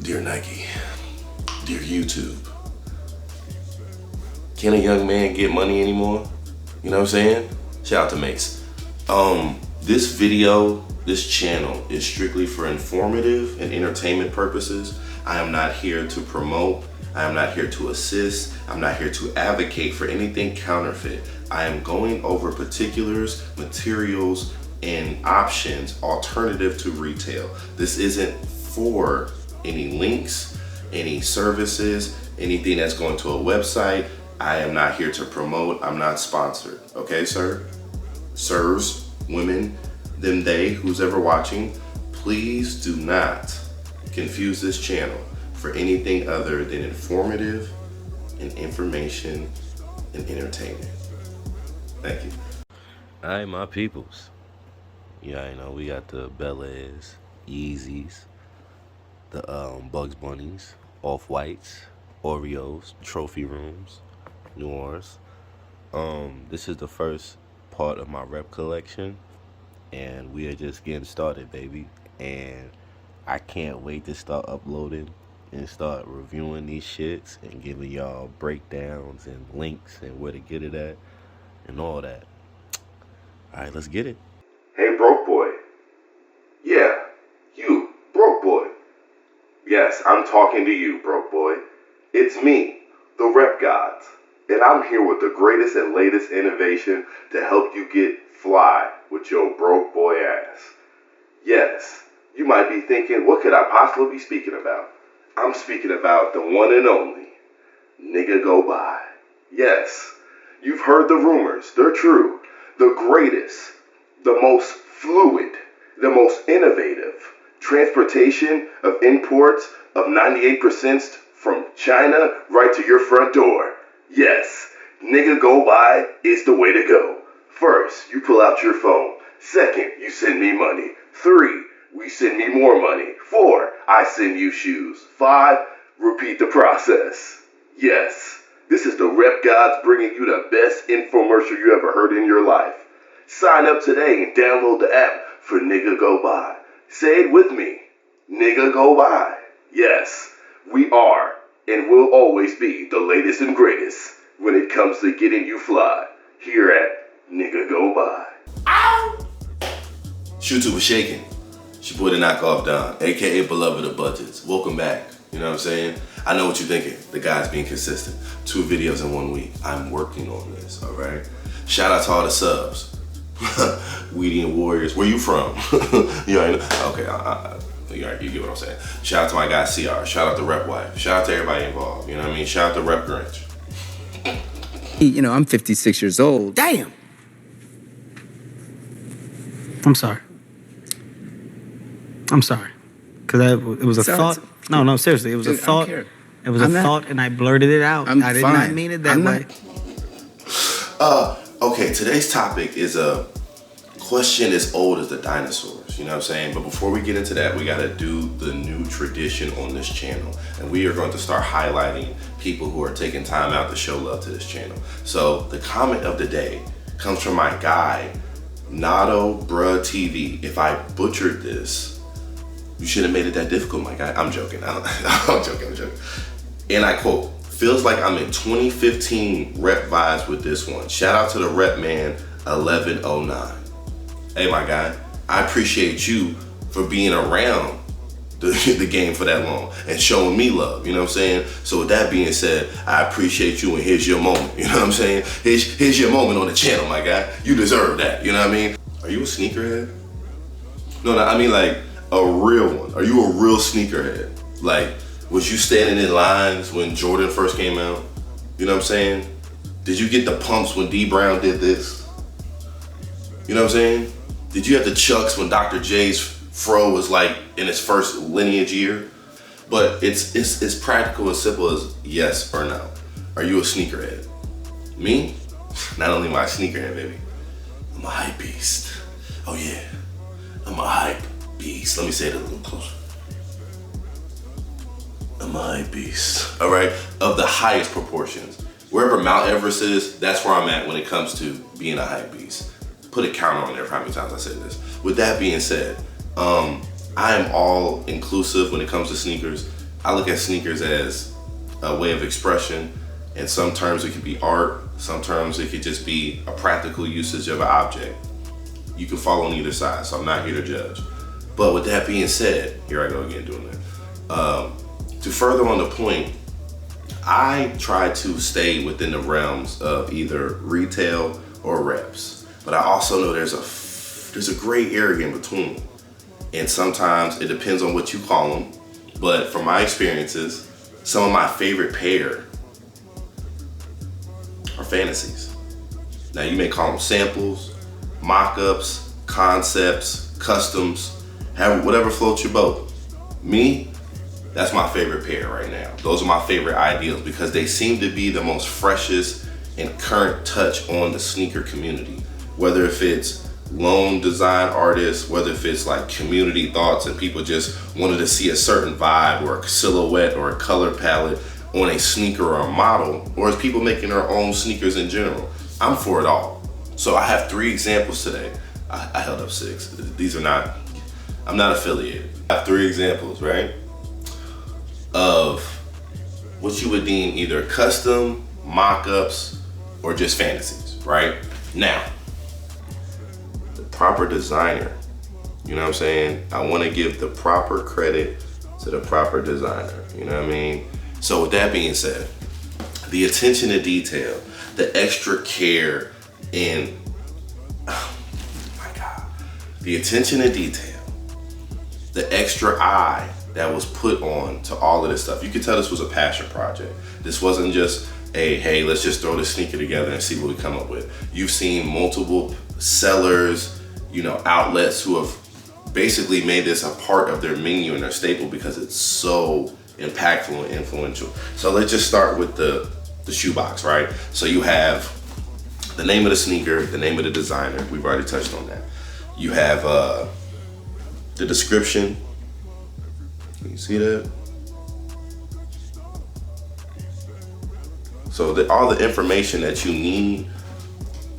Dear Nike, dear YouTube, can a young man get money anymore? You know what I'm saying? Shout out to Mace. This video, this channel is strictly for informative and entertainment purposes. I am not here to promote. I am not here to assist. I'm not here to advocate for anything counterfeit. I am going over particulars, materials, and options alternative to retail. This isn't for any links, any services, anything that's going to a website. I am not here to promote. I'm not sponsored. Okay, sir? Sirs, women, them, they, who's ever watching, please do not confuse this channel for anything other than informative and information and entertainment. Thank you. All right, my peoples. Yeah, I know we got the Bel Airs, Yeezys, the Bugs Bunnies, Off-Whites, Oreos, Trophy Rooms, Noirs. This is the first part of my rep collection, and we are just getting started, baby. And I can't wait to start uploading and start reviewing these shits and giving y'all breakdowns and links and where to get it at and all that. All right, let's get it. Hey, broke boy. Yeah, you, broke boy. Yes, I'm talking to you, broke boy. It's me, the Rep Gods, and I'm here with the greatest and latest innovation to help you get fly with your broke boy ass. Yes, you might be thinking, what could I possibly be speaking about? I'm speaking about the one and only Nigga Go By. Yes, you've heard the rumors, they're true. The greatest, the most fluid, the most innovative transportation of imports of 98% from China right to your front door. Yes, Nigga Go By is the way to go. First, you pull out your phone. Second, you send me money. 3, we send me more money. 4, I send you shoes. 5, repeat the process. Yes, this is the Rep Gods bringing you the best infomercial you ever heard in your life. Sign up today and download the app for Nigga Go By. Say it with me. Nigga Go By. Yes, we are and will always be the latest and greatest when it comes to getting you fly here at Nigga Go By. Ow! Shutu was shaking. She put a knockoff down, aka beloved of budgets. Welcome back. You know what I'm saying? I know what you're thinking. The guy's being consistent. 2 videos in 1 week. I'm working on this, all right? Shout out to all the subs. Weedy and Warriors. Where you from? You already know? Okay, you get what I'm saying. Shout out to my guy CR. Shout out to Rep Wife. Shout out to everybody involved. You know what I mean? Shout out to Rep Grinch. You know, I'm 56 years old. Damn! I'm sorry. I'm sorry. Because it was a thought. No, seriously. It was a thought. It was a thought, and I blurted it out. I did not mean it that way. Okay, today's topic is a question as old as the dinosaurs, you know what I'm saying? But before we get into that, we gotta do the new tradition on this channel. And we are going to start highlighting people who are taking time out to show love to this channel. So the comment of the day comes from my guy, Nado Bruh TV. If I butchered this, you shouldn't have made it that difficult, my guy. I'm joking, I'm joking. And I quote, feels like I'm in 2015 rep vibes with this one. Shout out to the rep man 1109. Hey, my guy, I appreciate you for being around the game for that long and showing me love, you know what I'm saying? So with that being said, I appreciate you and here's your moment, you know what I'm saying? Here's your moment on the channel, my guy. You deserve that, you know what I mean? Are you a sneakerhead? No, I mean like a real one. Are you a real sneakerhead? Like, was you standing in lines when Jordan first came out? You know what I'm saying? Did you get the pumps when D Brown did this? You know what I'm saying? Did you have the Chucks when Dr. J's fro was like in his first lineage year? But it's practical as simple as yes or no. Are you a sneakerhead? Me? Not only am I a sneakerhead, baby, I'm a hype beast. Oh yeah, I'm a hype beast. Let me say it a little closer. I'm a hype beast, all right? Of the highest proportions. Wherever Mount Everest is, that's where I'm at when it comes to being a hype beast. Put a counter on there for how many times I said this. With that being said, I am all inclusive when it comes to sneakers. I look at sneakers as a way of expression, and some terms it could be art, sometimes it could just be a practical usage of an object. You can fall on either side, so I'm not here to judge. But with that being said, here I go again doing that. To further on the point, I try to stay within the realms of either retail or reps, but I also know there's a gray area in between, and sometimes it depends on what you call them. But from my experiences, some of my favorite pair are fantasies. Now you may call them samples, mock-ups, concepts, customs, whatever floats your boat. Me, that's my favorite pair right now. Those are my favorite ideals because they seem to be the most freshest and current touch on the sneaker community. Whether if it's lone design artists, whether if it's like community thoughts and people just wanted to see a certain vibe or a silhouette or a color palette on a sneaker or a model, or as people making their own sneakers in general. I'm for it all. So I have 3 examples today. I held up 6. I'm not affiliated. I have 3 examples, right? Of what you would deem either custom, mock-ups, or just fantasies, right? Now, the proper designer, you know what I'm saying? I want to give the proper credit to the proper designer, you know what I mean? So with that being said, the attention to detail, the extra care, and oh my God, the attention to detail, the extra eye that was put on to all of this stuff. You could tell this was a passion project. This wasn't just a, hey, let's just throw this sneaker together and see what we come up with. You've seen multiple sellers, outlets who have basically made this a part of their menu and their staple because it's so impactful and influential. So let's just start with the shoebox, right? So you have the name of the sneaker, the name of the designer. We've already touched on that. You have the description. Can you see that? So all the information that you need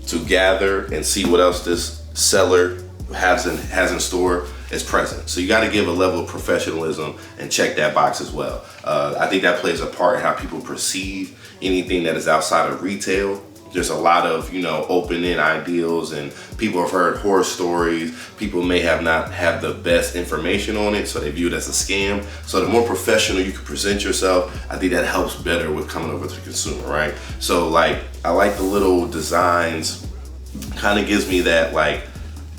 to gather and see what else this seller has in store is present. So you got to give a level of professionalism and check that box as well. I think that plays a part in how people perceive anything that is outside of retail. There's a lot of, open-end ideals, and people have heard horror stories. People may have not had the best information on it, so they view it as a scam. So the more professional you can present yourself, I think that helps better with coming over to the consumer, right? So I like the little designs, kind of gives me that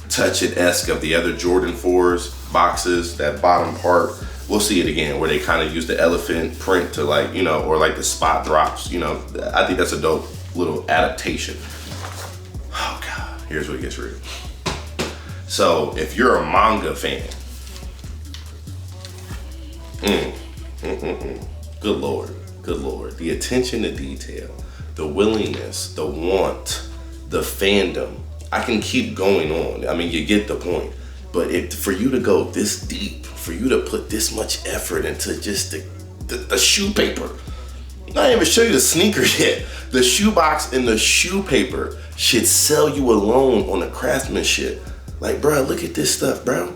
touch and esque of the other Jordan 4s boxes, that bottom part. We'll see it again where they kind of use the elephant print to or the spot drops. I think that's a dope little adaptation. Oh God, here's what it gets real. So if you're a manga fan, good Lord, the attention to detail, the willingness, the want, the fandom, I can keep going on. I mean, you get the point. But for you to go this deep, for you to put this much effort into just the shoe paper, I didn't even show you the sneaker yet. The shoebox and the shoe paper should sell you alone on the craftsmanship. Bro, look at this stuff, bro.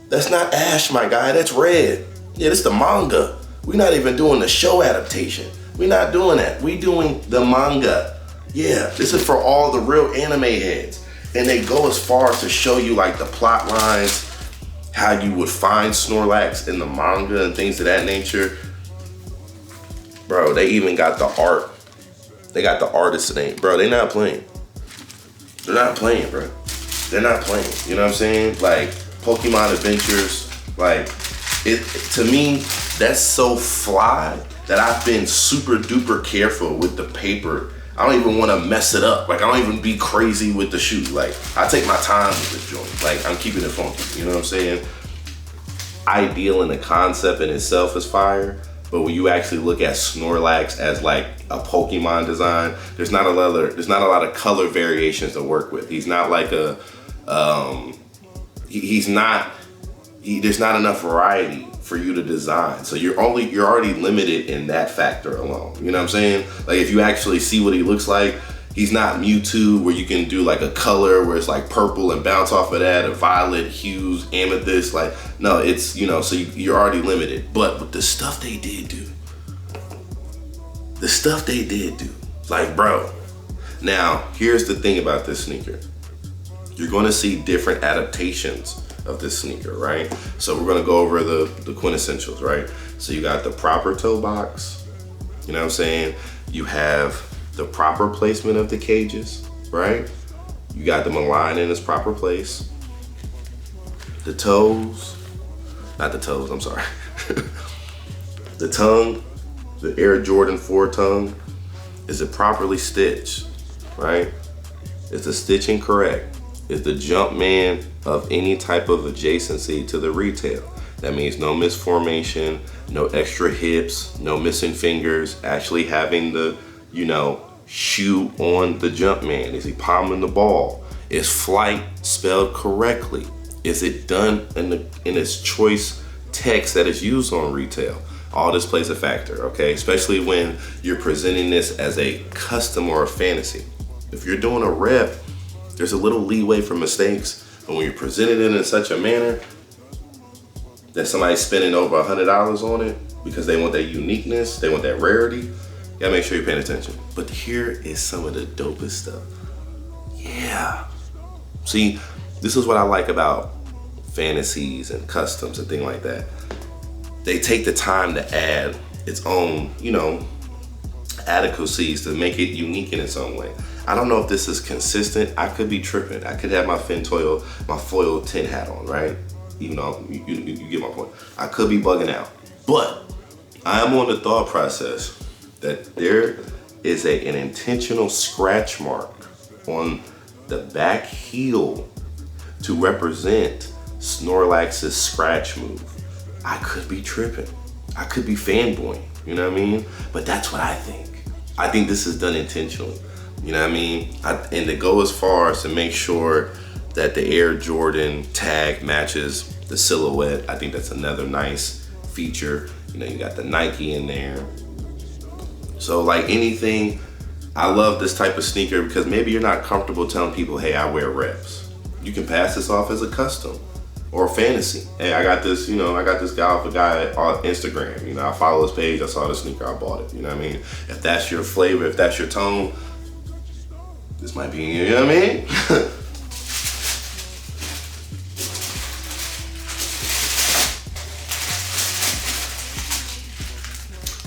That's not ash, my guy, that's red. Yeah, this the manga. We're not even doing the show adaptation. We're not doing that. We doing the manga. Yeah, this is for all the real anime heads. And they go as far as to show you the plot lines, how you would find Snorlax in the manga and things of that nature. Bro, they even got the art. They got the artist's name. Bro, they not playing. They're not playing, bro. They're not playing. You know what I'm saying? Pokemon Adventures, to me, that's so fly that I've been super duper careful with the paper. I don't even want to mess it up. I don't even be crazy with the shoe. I take my time with this joint. I'm keeping it funky. You know what I'm saying? Ideal in the concept in itself is fire. But when you actually look at Snorlax as a Pokemon design, there's not a lot of color variations to work with. He's not there's not enough variety for you to design. So you're already limited in that factor alone. You know what I'm saying? If you actually see what he looks like, He's not Mewtwo where you can do like a color where it's like purple and bounce off of that, or violet hues, amethyst. Like, no, it's, you know, so you're already limited. But with the stuff they did do, like, bro. Now, here's the thing about this sneaker. You're gonna see different adaptations of this sneaker, right? So we're gonna go over the quintessentials, right? So you got the proper toe box, you know what I'm saying? You have the proper placement of the cages, right? You got them aligned in its proper place. The toes, not the toes, I'm sorry. The tongue, the Air Jordan 4 tongue, is it properly stitched, right? Is the stitching correct? Is the jump man of any type of adjacency to the retail? That means no misformation, no extra hips, no missing fingers, actually having the, you know, shoe on the jump man. Is he palming the ball? Is flight spelled correctly? Is it done in its choice text that is used on retail? All this plays a factor, okay? Especially when you're presenting this as a custom or a fantasy. If you're doing a rep, there's a little leeway for mistakes, but when you're presenting it in such a manner that somebody's spending over $100 on it because they want that uniqueness, they want that rarity, you gotta make sure you're paying attention. But here is some of the dopest stuff. Yeah. See, this is what I like about fantasies and customs and things like that. They take the time to add its own, you know, adequacies to make it unique in its own way. I don't know if this is consistent. I could be tripping. I could have my foil tin hat on, right? Even though you get my point. I could be bugging out. But I am on the thought process that there is an intentional scratch mark on the back heel to represent Snorlax's scratch move. I could be tripping. I could be fanboying, you know what I mean? But that's what I think. I think this is done intentionally. You know what I mean? And to go as far as to make sure that the Air Jordan tag matches the silhouette, I think that's another nice feature. You know, you got the Nike in there. So like anything, I love this type of sneaker because maybe you're not comfortable telling people, hey, I wear reps. You can pass this off as a custom or a fantasy. Hey, I got this, you know, I got this guy off a guy on Instagram. You know, I follow his page, I saw the sneaker, I bought it. You know what I mean? If that's your flavor, if that's your tone, this might be, you know what I mean?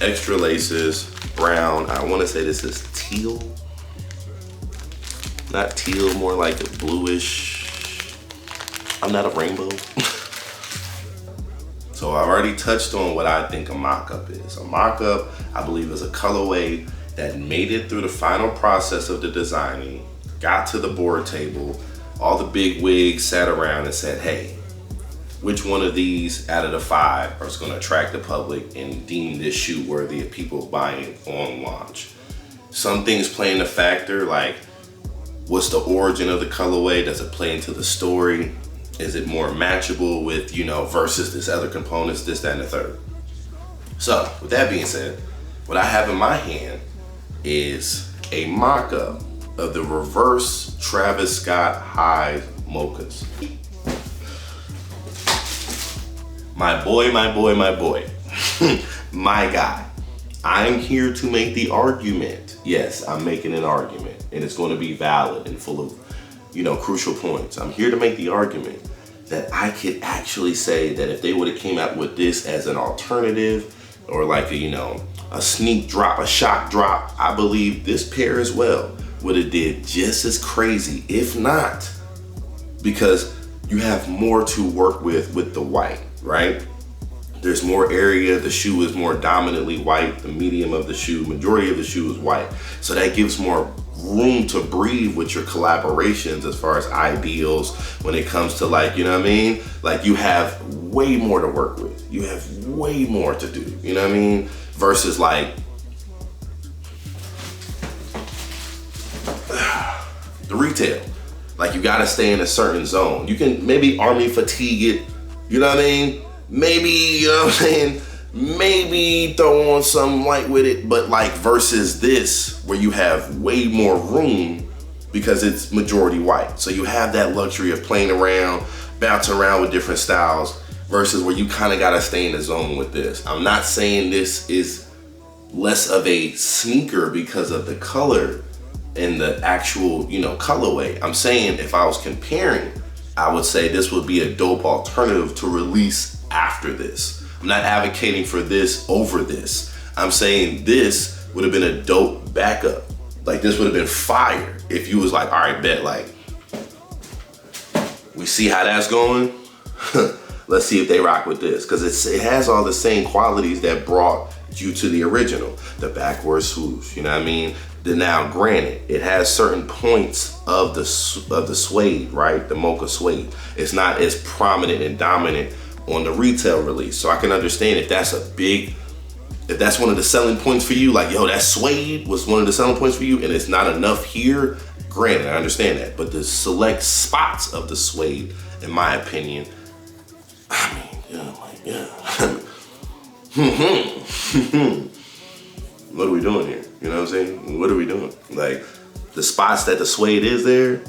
Extra laces, brown. I want to say this is teal. Not teal, more like a bluish. I'm not a rainbow. So I've already touched on what I think a mock-up is. A mock-up, I believe, is a colorway that made it through the final process of the designing, got to the board table, all the big wigs sat around and said, hey, which one of these out of the 5 is gonna attract the public and deem this shoe worthy of people buying on launch? Some things play into factor, like what's the origin of the colorway? Does it play into the story? Is it more matchable with, you know, versus this other components, this, that, and the third? So with that being said, what I have in my hand is a mock-up of the reverse Travis Scott high mochas. My boy, my boy, my boy, my guy. I'm here to make the argument. Yes, I'm making an argument, and it's going to be valid and full of, you know, crucial points. I'm here to make the argument that I could actually say that if they would have came out with this as an alternative or like a, you know, a sneak drop, a shock drop, I believe this pair as well would have did just as crazy, if not, because you have more to work with the white, right? There's more area, the shoe is more dominantly white, the medium of the shoe, majority of the shoe is white. So that gives more room to breathe with your collaborations as far as ideals when it comes to, like, you know what I mean? Like, you have way more to work with. You have way more to do, you know what I mean? Versus like the retail. Like, you gotta stay in a certain zone. You can maybe army fatigue it, you know what I mean? Maybe, you know what I'm saying? maybe throw on some light with it, but like versus this where you have way more room because it's majority white. So you have that luxury of playing around, bouncing around with different styles versus where you kind of got to stay in the zone with this. I'm not saying this is less of a sneaker because of the color and the actual, colorway. I'm saying if I was comparing, I would say this would be a dope alternative to release after this. I'm not advocating for this over this. I'm saying this would have been a dope backup. Like this would have been fire if you was like, all right, bet, like, we see how that's going. Let's see if they rock with this. Cause it has all the same qualities that brought you to the original, the backward swoosh, you know what I mean? Now granted, it has certain points of the suede, right? The mocha suede. It's not as prominent and dominant on the retail release. So I can understand if that's one of the selling points for you, like, yo, that suede was one of the selling points for you and it's not enough here, granted, I understand that. But the select spots of the suede, in my opinion, what are we doing here? You know what I'm saying? What are we doing? Like, the spots that the suede is there,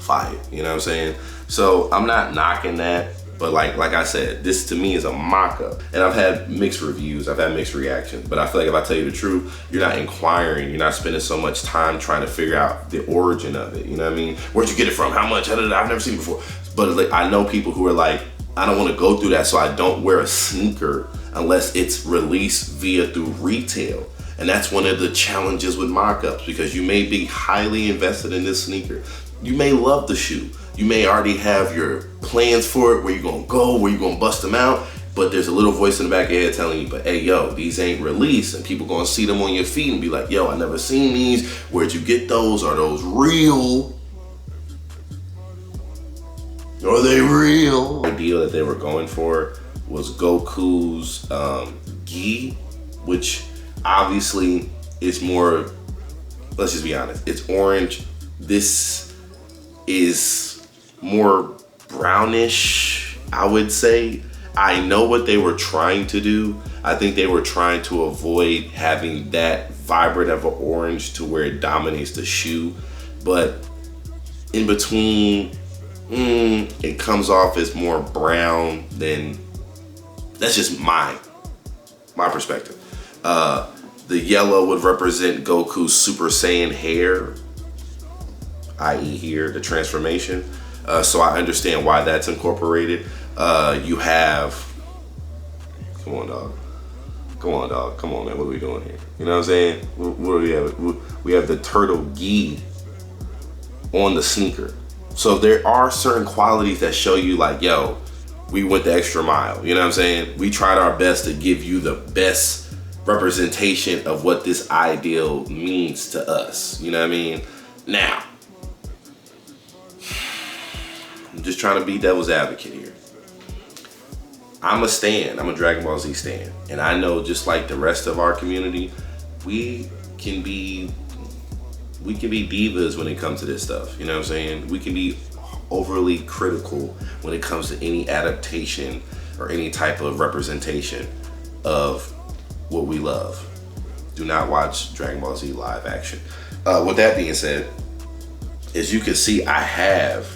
fire, you know what I'm saying? So I'm not knocking that, but like I said, this to me is a mock-up. And I've had mixed reviews, I've had mixed reactions, but I feel like if I tell you the truth, you're not inquiring, you're not spending so much time trying to figure out the origin of it, you know what I mean? Where'd you get it from? How much? I've never seen it before. But like, I know people who are like, I don't want to go through that, so I don't wear a sneaker unless it's released through retail. And that's one of the challenges with mock-ups, because you may be highly invested in this sneaker. You may love the shoe. You may already have your plans for it, where you're gonna go, where you're gonna bust them out, but there's a little voice in the back of your head telling you, but hey, yo, these ain't released, and people gonna see them on your feed and be like, yo, I never seen these. Where'd you get those? Are those real? Are they real? The idea that they were going for was Goku's gi, which obviously is more, let's just be honest, it's orange. This is more brownish, I would say. I know what they were trying to do. I think they were trying to avoid having that vibrant of an orange to where it dominates the shoe. But in between, it comes off as more brown than, that's just my perspective. The yellow would represent Goku's Super Saiyan hair, i.e. here, the transformation. So I understand why that's incorporated. You have, come on, dog. Come on, man, what are we doing here? You know what I'm saying? What do we have? We have the turtle gi on the sneaker. So there are certain qualities that show you like, yo, we went the extra mile. You know what I'm saying? We tried our best to give you the best representation of what this ideal means to us. You know what I mean? Now, I'm just trying to be devil's advocate here. I'm a stan. I'm a Dragon Ball Z stan. And I know, just like the rest of our community, we can be divas when it comes to this stuff. You know what I'm saying? We can be overly critical when it comes to any adaptation or any type of representation of what we love. Do not watch Dragon Ball Z live action. With that being said, as you can see, I have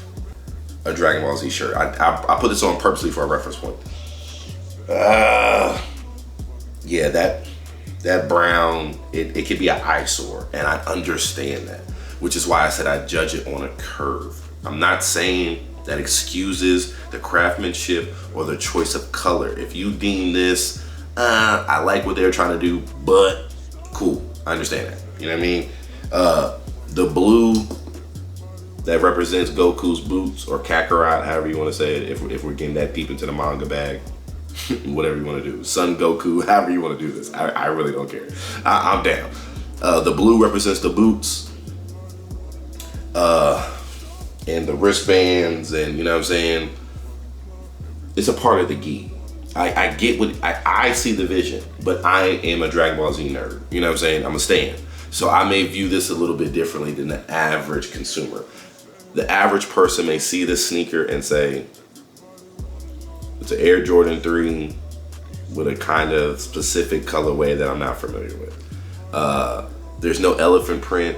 a Dragon Ball Z shirt. I put this on purposely for a reference point. Yeah, that brown, it could be an eyesore, and I understand that, which is why I said I judge it on a curve. I'm not saying that excuses the craftsmanship or the choice of color. If you deem this, I like what they're trying to do, but cool, I understand that. You know what I mean? The blue that represents Goku's boots, or Kakarot, however you want to say it, if we're getting that deep into the manga bag. Whatever you want to do, Son Goku, however you want to do this, I really don't care. I'm down. The blue represents the boots, and the wristbands, and you know what I'm saying, it's a part of the gi. I get what I see the vision, but I am a Dragon Ball Z nerd. You know what I'm saying? I'm a stan, so I may view this a little bit differently than the average consumer. The average person may see this sneaker and say, it's an Air Jordan 3 with a kind of specific colorway that I'm not familiar with. There's no elephant print,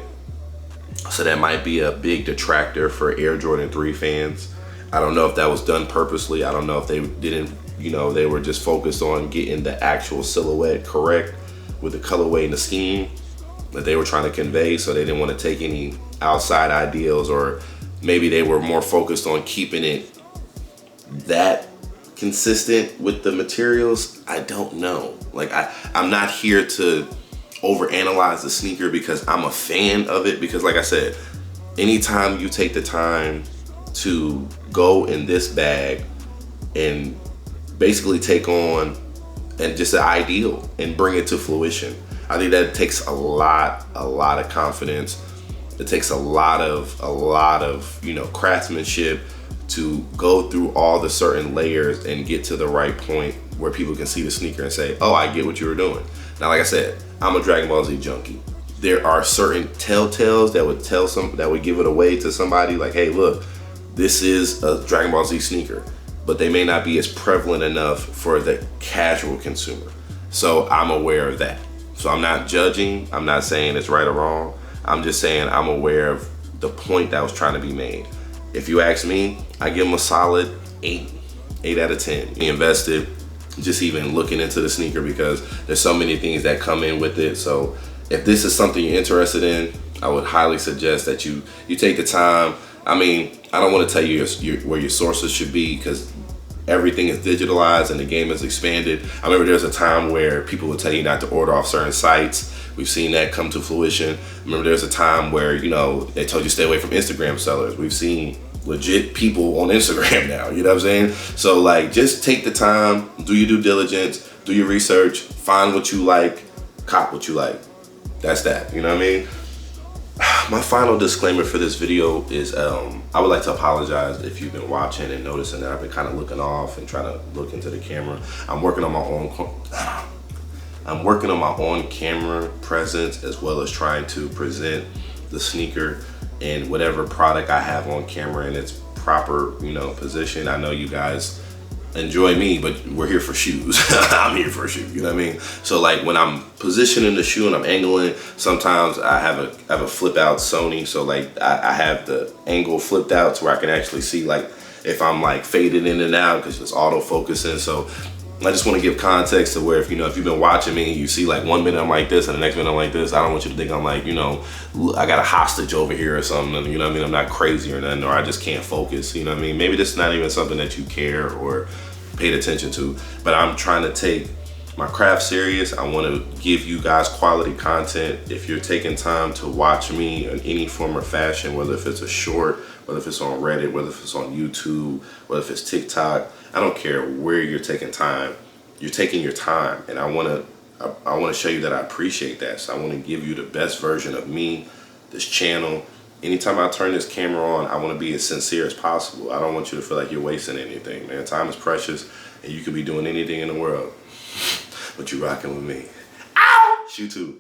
so that might be a big detractor for Air Jordan 3 fans. I don't know if that was done purposely. I don't know if they didn't, they were just focused on getting the actual silhouette correct with the colorway and the scheme that they were trying to convey, so they didn't want to take any outside ideals, or maybe they were more focused on keeping it that consistent with the materials. I don't know. Like, I'm not here to overanalyze the sneaker because I'm a fan of it, because like I said, anytime you take the time to go in this bag and basically take on and just an ideal and bring it to fruition, I think that takes a lot of confidence. It takes a lot of craftsmanship to go through all the certain layers and get to the right point where people can see the sneaker and say, oh, I get what you were doing. Now, like I said, I'm a Dragon Ball Z junkie. There are certain telltales that would give it away to somebody, like, hey, look, this is a Dragon Ball Z sneaker, but they may not be as prevalent enough for the casual consumer. So I'm aware of that. So I'm not judging. I'm not saying it's right or wrong. I'm just saying I'm aware of the point that was trying to be made. If you ask me, I give them a solid 8 out of 10. Be invested, just even looking into the sneaker, because there's so many things that come in with it. So if this is something you're interested in, I would highly suggest that you take the time. I mean, I don't want to tell you where your sources should be, because everything is digitalized and the game has expanded. I remember there's a time where people would tell you not to order off certain sites. We've seen that come to fruition. I remember there's a time where, they told you stay away from Instagram sellers. We've seen legit people on Instagram now, you know what I'm saying? So like, just take the time, do your due diligence, do your research, find what you like, cop what you like. That's that, you know what I mean? My final disclaimer for this video is I would like to apologize if you've been watching and noticing that I've been kind of looking off and trying to look into the camera. I'm working on my on-camera presence, as well as trying to present the sneaker and whatever product I have on camera in its proper, position. I know you guys enjoy me, but we're here for shoes. I'm here for a shoe, you know what I mean? So like, when I'm positioning the shoe and I'm angling, sometimes I have a flip out Sony, so like I have the angle flipped out to where I can actually see like if I'm like faded in and out, because it's auto focusing. So I just want to give context to where if you've been watching me, you see like 1 minute I'm like this and the next minute I'm like this, I don't want you to think I'm like, I got a hostage over here or something, you know what I mean? I'm not crazy or nothing, or I just can't focus, you know what I mean? Maybe this is not even something that you care or paid attention to, but I'm trying to take my craft serious. I want to give you guys quality content. If you're taking time to watch me in any form or fashion, whether if it's a short, whether if it's on Reddit, whether if it's on YouTube, whether if it's TikTok, I don't care where you're taking time. You're taking your time, and I want to show you that I appreciate that. So I want to give you the best version of me, this channel. Anytime I turn this camera on, I want to be as sincere as possible. I don't want you to feel like you're wasting anything, man. Time is precious, and you could be doing anything in the world, but you're rocking with me. Ow! Shoot too.